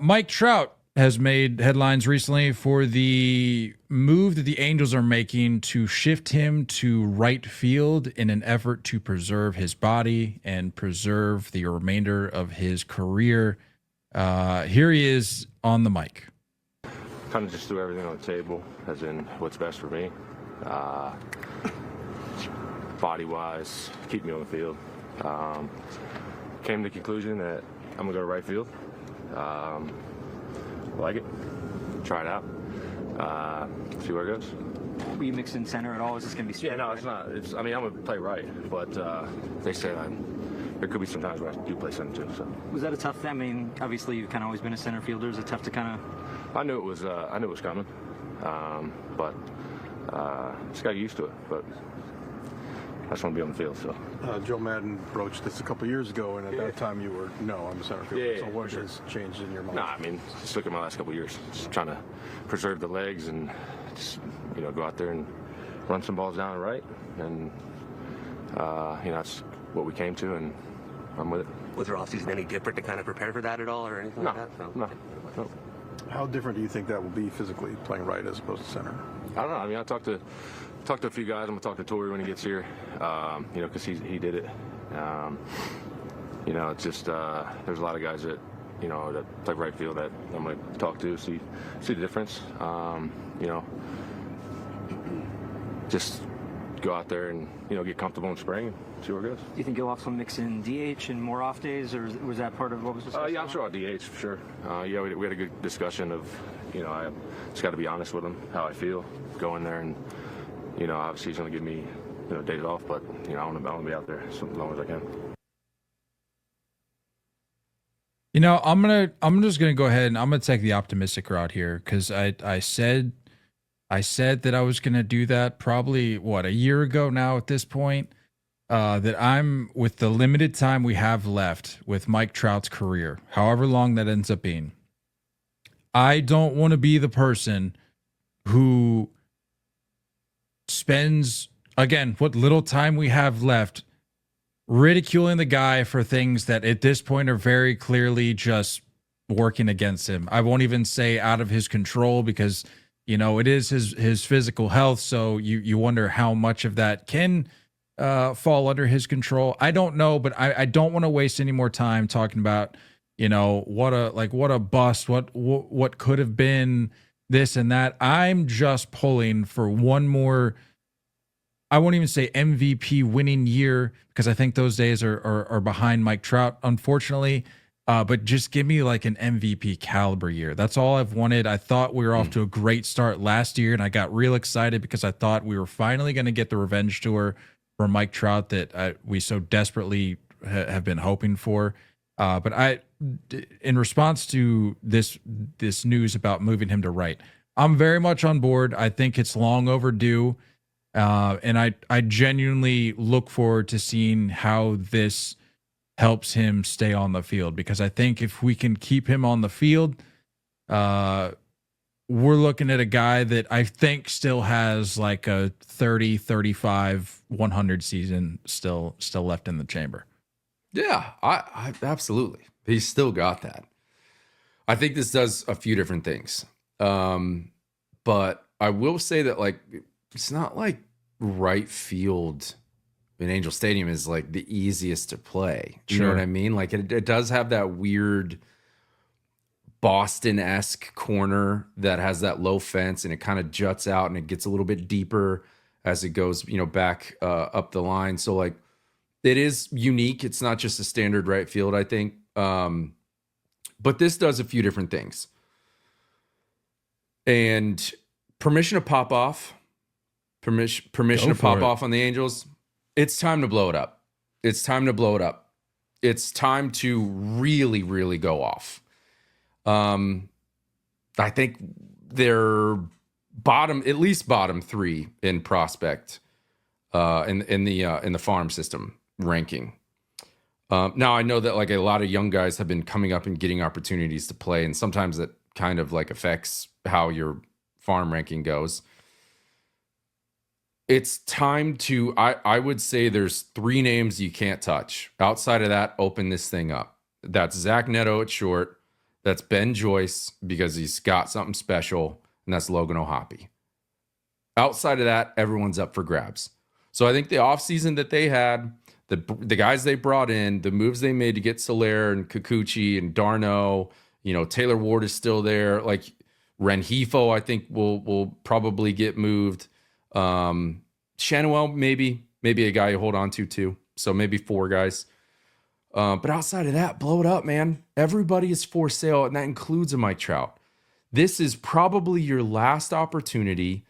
Mike Trout has made headlines recently for the move that the Angels are making to shift him to right field in an effort to preserve his body and preserve the remainder of his career. Here he is on the mic. Kind of just threw everything on the table, as in what's best for me. Body-wise, keep me on the field. Came to the conclusion that I'm going to go to right field. Like it. Try it out. See where it goes. Will you mix in center at all? Is this going to be straight? Yeah, no, it's not. I'm going to play right, but they say there could be some times where I do play center too. So Was that a tough thing? I mean, obviously you've kind of always been a center fielder. Is it tough to kind of... I knew it was coming, but just got used to it. But I just want to be on the field. So Joe Madden broached this a couple years ago, and at that time you were, no, I'm a center fielder. Yeah, so what sure. has changed in your mind? No, I mean, just look at my last couple of years. Just trying to preserve the legs and just, go out there and run some balls down and right. And, that's what we came to, and I'm with it. Was your offseason any different to kind of prepare for that at all or anything No, like that? no. How different do you think that will be physically, playing right as opposed to center? I don't know. I mean, I talked to a few guys. I'm going to talk to Torrey when he gets here, because he did it. It's just there's a lot of guys that, that play right field that I'm going to talk to, see the difference. Just go out there and, get comfortable in spring and see where it goes. Do you think you'll also mix in DH and more off days, or was that part of what was discussed? Yeah, I'm sure I'll DH for sure. We had a good discussion of, I just got to be honest with him, how I feel, go in there and, obviously he's going to give me, days off, but, I want to be out there as long as I can. I'm just gonna go ahead and I'm gonna take the optimistic route here because I said that I was gonna do that probably a year ago now at this point. That I'm with the limited time we have left with Mike Trout's career, however long that ends up being. I don't want to be the person who spends, again, what little time we have left ridiculing the guy for things that at this point are very clearly just working against him. I won't even say out of his control because, it is his physical health. So you wonder how much of that can fall under his control. I don't know, but I don't want to waste any more time talking about, what a bust, what could have been this and that. I'm just pulling for one more, I won't even say MVP winning year because I think those days are behind Mike Trout, unfortunately. But just give me like an MVP caliber year. That's all I've wanted. I thought we were off to a great start last year, and I got real excited because I thought we were finally going to get the revenge tour for Mike Trout that we so desperately have been hoping for. But in response to this news about moving him to right, I'm very much on board. I think it's long overdue. And I genuinely look forward to seeing how this helps him stay on the field, because I think if we can keep him on the field, we're looking at a guy that I think still has like a 30, 35, 100 season still left in the chamber. Yeah, I absolutely. He's still got that. I think this does a few different things. But I will say that, like, it's not like right field in Angel Stadium is like the easiest to play. You know what I mean? Like it does have that weird Boston-esque corner that has that low fence and it kind of juts out and it gets a little bit deeper as it goes, back up the line. So like it is unique. It's not just a standard right field, I think. But this does a few different things. And permission to pop off on the Angels. It's time to blow it up. It's time to really, really go off. I think they're at least bottom three in prospect in the farm system ranking. Now I know that like a lot of young guys have been coming up and getting opportunities to play, and sometimes that kind of like affects how your farm ranking goes. It's time to, I would say there's 3 names you can't touch. Outside of that, open this thing up. That's Zach Neto at short. That's Ben Joyce because he's got something special, and that's Logan O'Hoppe. Outside of that, everyone's up for grabs. So I think the offseason that they had, the guys they brought in, the moves they made to get Soler and Kikuchi and Darno, Taylor Ward is still there. Like Renhefo, I think will probably get moved. Shanuel, maybe a guy you hold on to too. So maybe 4 guys. But outside of that, blow it up, man. Everybody is for sale, and that includes a Mike Trout. This is probably your last opportunity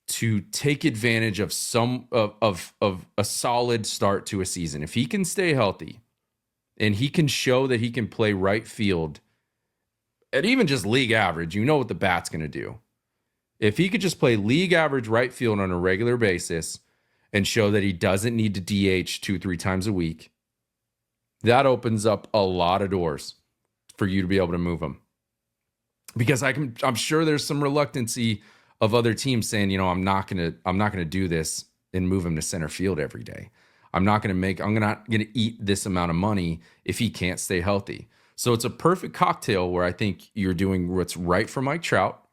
to take advantage of of a solid start to a season. If he can stay healthy and he can show that he can play right field at even just league average, you know what the bat's going to do. If he could just play league average right field on a regular basis and show that he doesn't need to DH 2-3 times a week, that opens up a lot of doors for you to be able to move him. Because I'm sure there's some reluctancy of other teams saying, I'm not gonna do this and move him to center field every day. I'm not gonna eat this amount of money if he can't stay healthy. So it's a perfect cocktail where I think you're doing what's right for Mike Trout.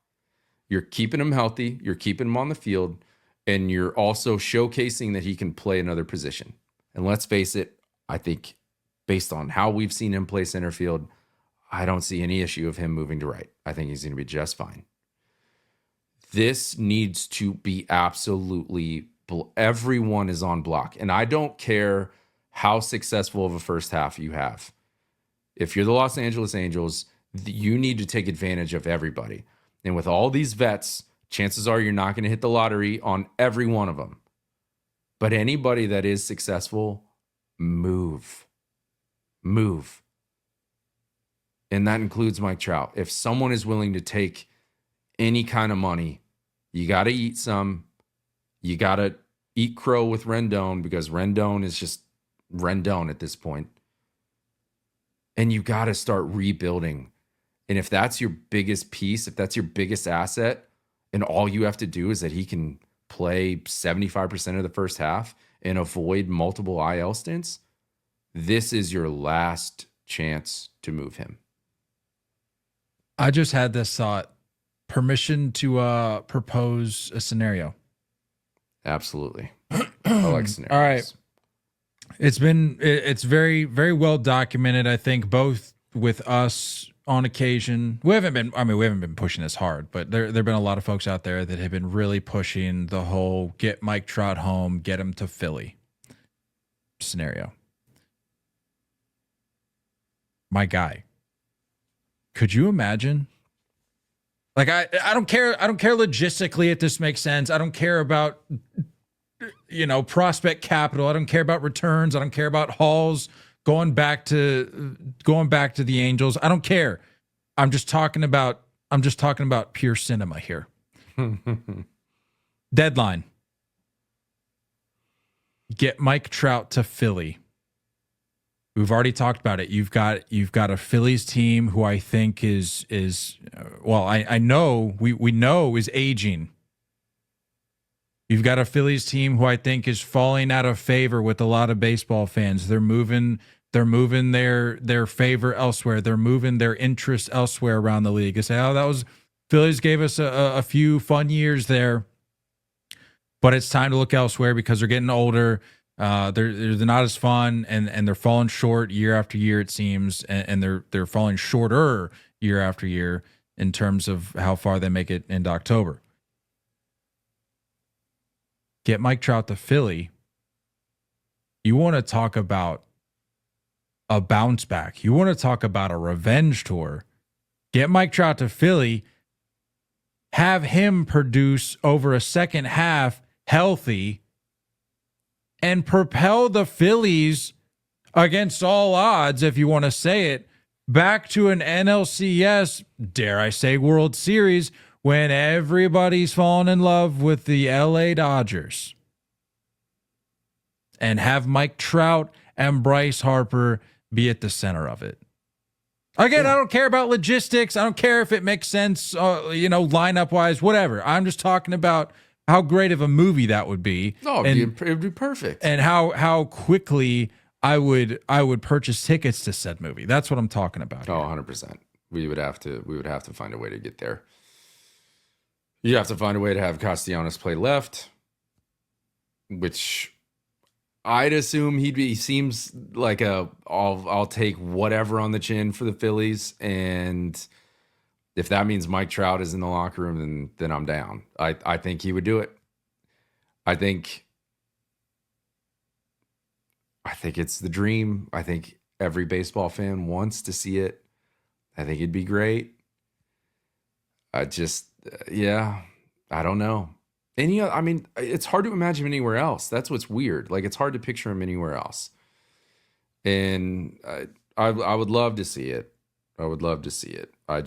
You're keeping him healthy, you're keeping him on the field, and you're also showcasing that he can play another position. And let's face it, I think based on how we've seen him play center field, I don't see any issue of him moving to right. I think he's going to be just fine. This needs to be absolutely, everyone is on block. And I don't care how successful of a first half you have. If you're the Los Angeles Angels, you need to take advantage of everybody. And with all these vets, chances are you're not going to hit the lottery on every one of them. But anybody that is successful, move. And that includes Mike Trout. If someone is willing to take any kind of money, you got to eat some. You got to eat crow with Rendon because Rendon is just Rendon at this point. And you got to start rebuilding. And if that's your biggest piece, if that's your biggest asset, and all you have to do is that he can play 75% of the first half and avoid multiple IL stints, this is your last chance to move him. I just had this thought. Permission to propose a scenario. Absolutely. I like scenarios. All right. It's very, very well documented, I think, both with us on occasion. We haven't been pushing this hard, but there have been a lot of folks out there that have been really pushing the whole get Mike Trout home, get him to Philly scenario. My guy. Could you imagine? Like I don't care logistically if this makes sense. I don't care about prospect capital. I don't care about returns. I don't care about hauls going back to the Angels. I don't care. I'm just talking about pure cinema here. Deadline. Get Mike Trout to Philly. We've already talked about it. You've got a Phillies team who I think is I know we know is aging. You've got a Phillies team who I think is falling out of favor with a lot of baseball fans. They're moving their favor elsewhere. They're moving their interest elsewhere around the league. They say, that was Phillies gave us a few fun years there, but it's time to look elsewhere because they're getting older. They're not as fun, and they're falling short year after year, it seems, and they're falling shorter year after year in terms of how far they make it into October. Get Mike Trout to Philly. You want to talk about a bounce back. You want to talk about a revenge tour. Get Mike Trout to Philly. Have him produce over a second half healthy and propel the Phillies against all odds, if you want to say it, back to an NLCS, dare I say, World Series when everybody's fallen in love with the LA Dodgers. And have Mike Trout and Bryce Harper be at the center of it. Again, I don't care about logistics. I don't care if it makes sense, lineup wise, whatever. I'm just talking about how great of a movie that would be. No, it would be perfect. And how quickly I would purchase tickets to said movie. That's what I'm talking about. Oh, 100%. we would have to find a way to get there. You have to find a way to have Castellanos play left, which I'd assume he seems like I'll take whatever on the chin for the Phillies, and if that means Mike Trout is in the locker room, then I'm down. I think he would do it. I think it's the dream. I think every baseball fan wants to see it. I think it'd be great. I just, yeah, I don't know. I mean, it's hard to imagine him anywhere else. That's what's weird. Like, it's hard to picture him anywhere else. And I would love to see it. I would love to see it. I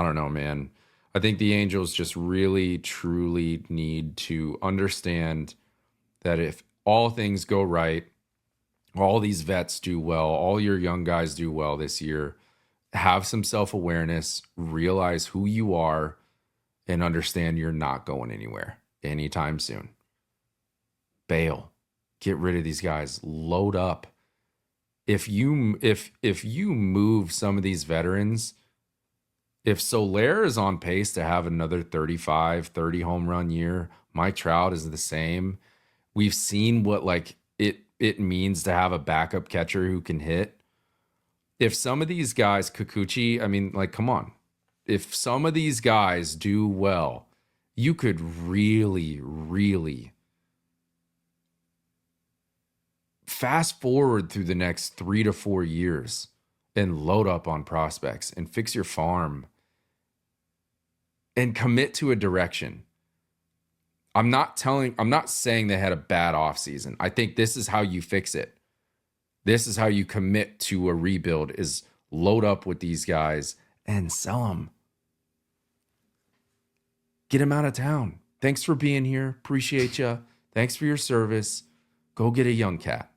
don't know, man. I think the Angels just really, truly need to understand that if all things go right, all these vets do well, all your young guys do well this year, have some self-awareness, realize who you are, and understand you're not going anywhere anytime soon. Bail. Get rid of these guys. Load up. If you move some of these veterans, if Soler is on pace to have another 35, 30 home run year, Mike Trout is the same. We've seen what it means to have a backup catcher who can hit. If some of these guys, Kikuchi, I mean, come on. If some of these guys do well, you could really, really fast forward through the next 3 to 4 years and load up on prospects and fix your farm and commit to a direction. I'm not saying they had a bad offseason. I think this is how you fix it. This is how you commit to a rebuild, is load up with these guys and sell them. Get him out of town. Thanks for being here. Appreciate you. Thanks for your service. Go get a young cat.